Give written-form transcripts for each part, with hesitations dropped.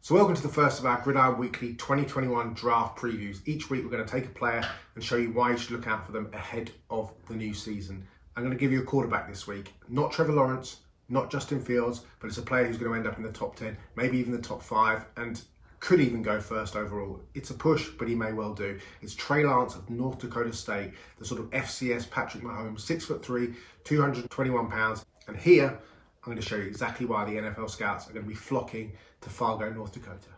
So welcome to the first of our Gridiron Weekly 2021 draft previews. Each week we're going to take a player and show you why you should look out for them ahead of the new season. I'm going to give you a quarterback this week. Not Trevor Lawrence, not Justin Fields, but it's a player who's going to end up in the top 10, maybe even the top 5, and could even go first overall. It's a push, but he may well do. It's Trey Lance of North Dakota State, the sort of FCS Patrick Mahomes, 6'3", 221 pounds. And here, I'm going to show you exactly why the NFL scouts are going to be flocking to Fargo, North Dakota.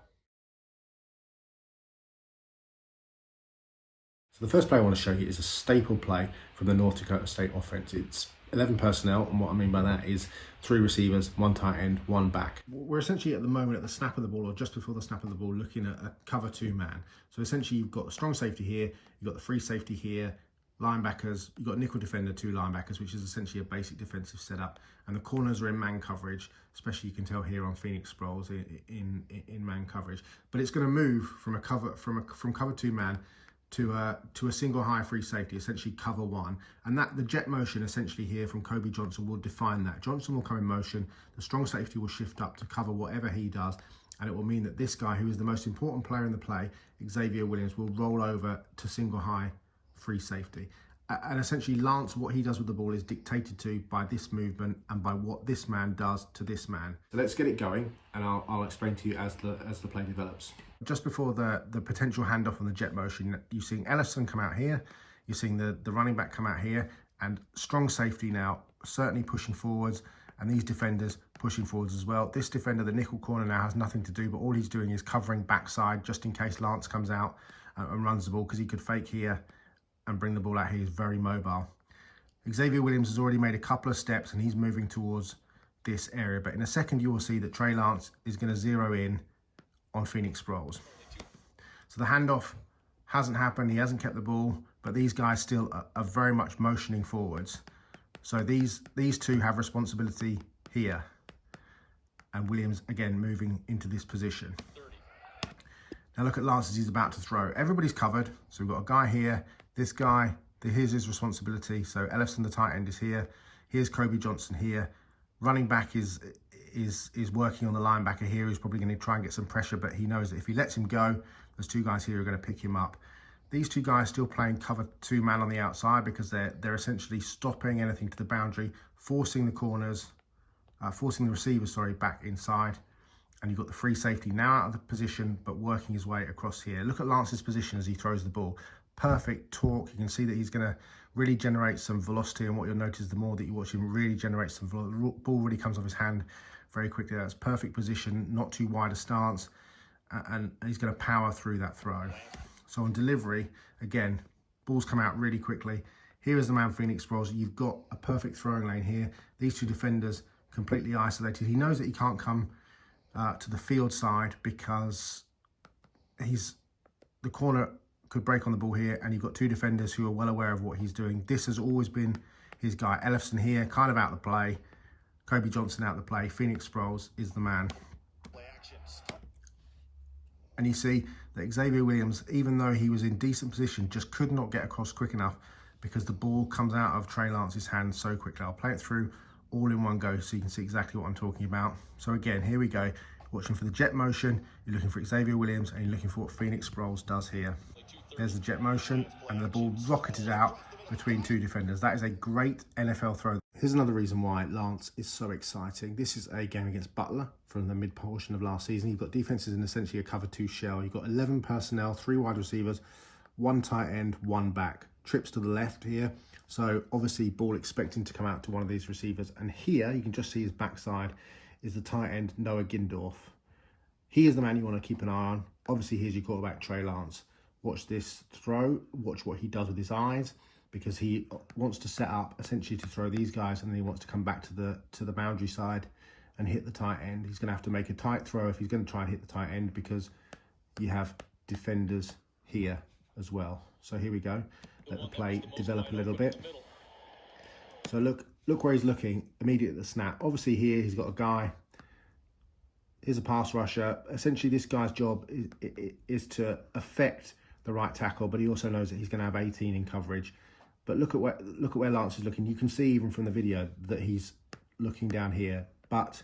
So the first play I want to show you is a staple play from the North Dakota State offense. It's 11 personnel, and what I mean by that is 3 receivers, 1 tight end, 1 back. We're essentially at the moment at the snap of the ball, or just before the snap of the ball, looking at a cover 2 man. So essentially you've got a strong safety here, you've got the free safety here, linebackers, you've got a nickel defender, 2 linebackers, which is essentially a basic defensive setup, and the corners are in man coverage, especially you can tell here on Phoenix Sproles in man coverage. But it's going to move from cover 2 man to a single high free safety, essentially cover 1, and that the jet motion essentially here from Kobe Johnson will define that. Johnson will come in motion, the strong safety will shift up to cover whatever he does, and it will mean that this guy, who is the most important player in the play, Xavier Williams, will roll over to single high free safety. And essentially Lance, what he does with the ball is dictated to by this movement and by what this man does to this man. So let's get it going, and I'll explain to you as the play develops. Just before the potential handoff on the jet motion, you're seeing Ellison come out here, you're seeing the running back come out here, and strong safety now certainly pushing forwards, and these defenders pushing forwards as well. This defender, the nickel corner, now has nothing to do, but all he's doing is covering backside just in case Lance comes out and runs the ball, because he could fake here and bring the ball out here. He's very mobile. Xavier Williams has already made a couple of steps and he's moving towards this area, but in a second you will see that Trey Lance is going to zero in on Phoenix Sproles. So the handoff hasn't happened, he hasn't kept the ball, but these guys still are very much motioning forwards. So these two have responsibility here, and Williams again moving into this position. Now look at Lance as he's about to throw. Everybody's covered, so we've got a guy here, this guy, here's his responsibility. So Ellison, the tight end, is here. Here's Kobe Johnson here. Running back is working on the linebacker here, who's probably going to try and get some pressure, but he knows that if he lets him go, there's 2 guys here who are going to pick him up. These 2 guys still playing cover 2 man on the outside, because they're essentially stopping anything to the boundary, forcing the corners, forcing the receivers, back inside. And you've got the free safety now out of the position, but working his way across here. Look at Lance's position as he throws the ball. Perfect torque. You can see that he's going to really generate some velocity, and what you'll notice the more that you watch him really generate some velocity, the ball really comes off his hand very quickly. That's perfect position, not too wide a stance, and he's going to power through that throw. So on delivery, again, balls come out really quickly. Here is the man Phoenix Sproles. You've got a perfect throwing lane here. These 2 defenders completely isolated. He knows that he can't come to the field side because the corner could break on the ball here, and you've got 2 defenders who are well aware of what he's doing. This has always been his guy. Ellison here, kind of out of the play. Kobe Johnson out of the play. Phoenix Sproles is the man. And you see that Xavier Williams, even though he was in decent position, just could not get across quick enough because the ball comes out of Trey Lance's hand so quickly. I'll play it through all in one go so you can see exactly what I'm talking about. So again, here we go. Watching for the jet motion, you're looking for Xavier Williams, and you're looking for what Phoenix Sproles does here. There's the jet motion, and the ball rocketed out between 2 defenders. That is a great NFL throw. Here's another reason why Lance is so exciting. This is a game against Butler from the mid portion of last season. You've got defenses in essentially a cover 2 shell. You've got 11 personnel, 3 wide receivers, 1 tight end, 1 back. Trips to the left here. So obviously ball expecting to come out to one of these receivers. And here you can just see his backside is the tight end, Noah Gindorf. He is the man you want to keep an eye on. Obviously here's your quarterback, Trey Lance. Watch this throw, watch what he does with his eyes, because he wants to set up essentially to throw these guys, and then he wants to come back to the boundary side and hit the tight end. He's going to have to make a tight throw if he's going to try and hit the tight end, because you have defenders here as well. So here we go. Let the play develop a little bit. So look where he's looking immediately at the snap. Obviously here he's got a guy. Here's a pass rusher. Essentially this guy's job is to affect the right tackle, but he also knows that he's going to have 18 in coverage. But look at where Lance is looking. You can see even from the video that he's looking down here, but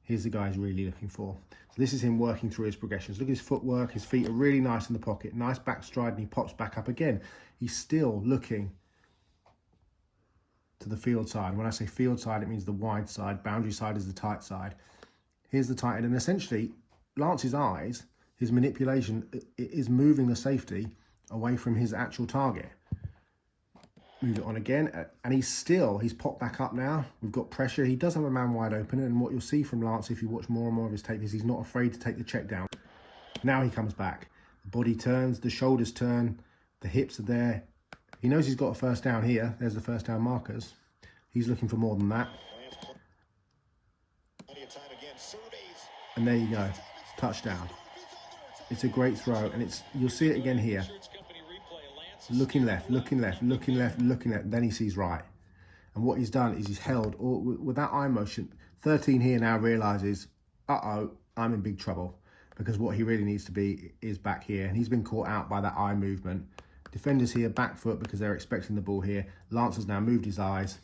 Here's the guy he's really looking for. So this is him working through his progressions. Look at his footwork. His feet are really nice in the pocket. Nice back stride, and he pops back up again. He's still looking to the field side. When I say field side, it means the wide side. Boundary side is the tight side. Here's the tight end. And essentially, Lance's eyes, his manipulation is moving the safety away from his actual target. Move it on again, and he's popped back up now. We've got pressure. He does have a man wide open, and what you'll see from Lance if you watch more and more of his tape is he's not afraid to take the check down. Now he comes back. The body turns, the shoulders turn, the hips are there. He knows he's got a first down here. There's the first down markers. He's looking for more than that. And there you go, touchdown. It's a great throw, and you'll see it again here. Looking left, looking left, looking left, looking left, then he sees right. And what he's done is he's held, with that eye motion, 13 here now realises, uh-oh, I'm in big trouble. Because what he really needs to be is back here. And he's been caught out by that eye movement. Defenders here, back foot, because they're expecting the ball here. Lance has now moved his eyes.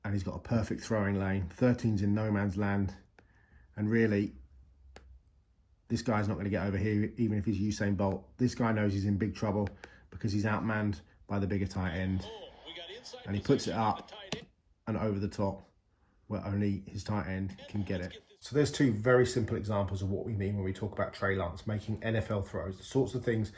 And he's got a perfect throwing lane. 13's in no man's land. And really, this guy's not going to get over here, even if he's Usain Bolt. This guy knows he's in big trouble because he's outmanned by the bigger tight end. And he puts it up and over the top where only his tight end can get it. So there's two very simple examples of what we mean when we talk about Trey Lance making NFL throws, the sorts of things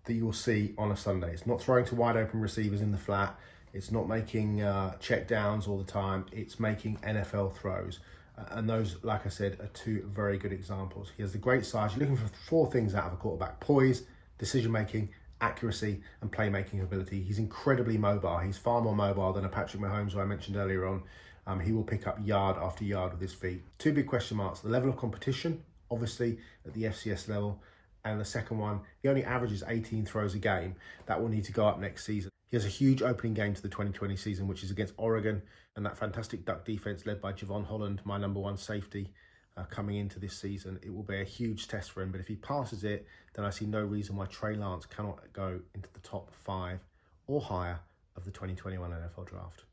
that you will see on a Sunday. It's not throwing to wide open receivers in the flat. It's not making check downs all the time. It's making NFL throws. And those, like I said, are two very good examples. He has the great size. You're looking for four things out of a quarterback: poise, decision-making, accuracy, and playmaking ability. He's incredibly mobile. He's far more mobile than a Patrick Mahomes, who I mentioned earlier on. He will pick up yard after yard with his feet. Two big question marks: the level of competition, obviously, at the FCS level. And the second one, he only averages 18 throws a game. That will need to go up next season. He has a huge opening game to the 2020 season, which is against Oregon, and that fantastic Duck defense led by Javon Holland, my #1 safety, coming into this season. It will be a huge test for him, but if he passes it, then I see no reason why Trey Lance cannot go into the top 5 or higher of the 2021 NFL draft.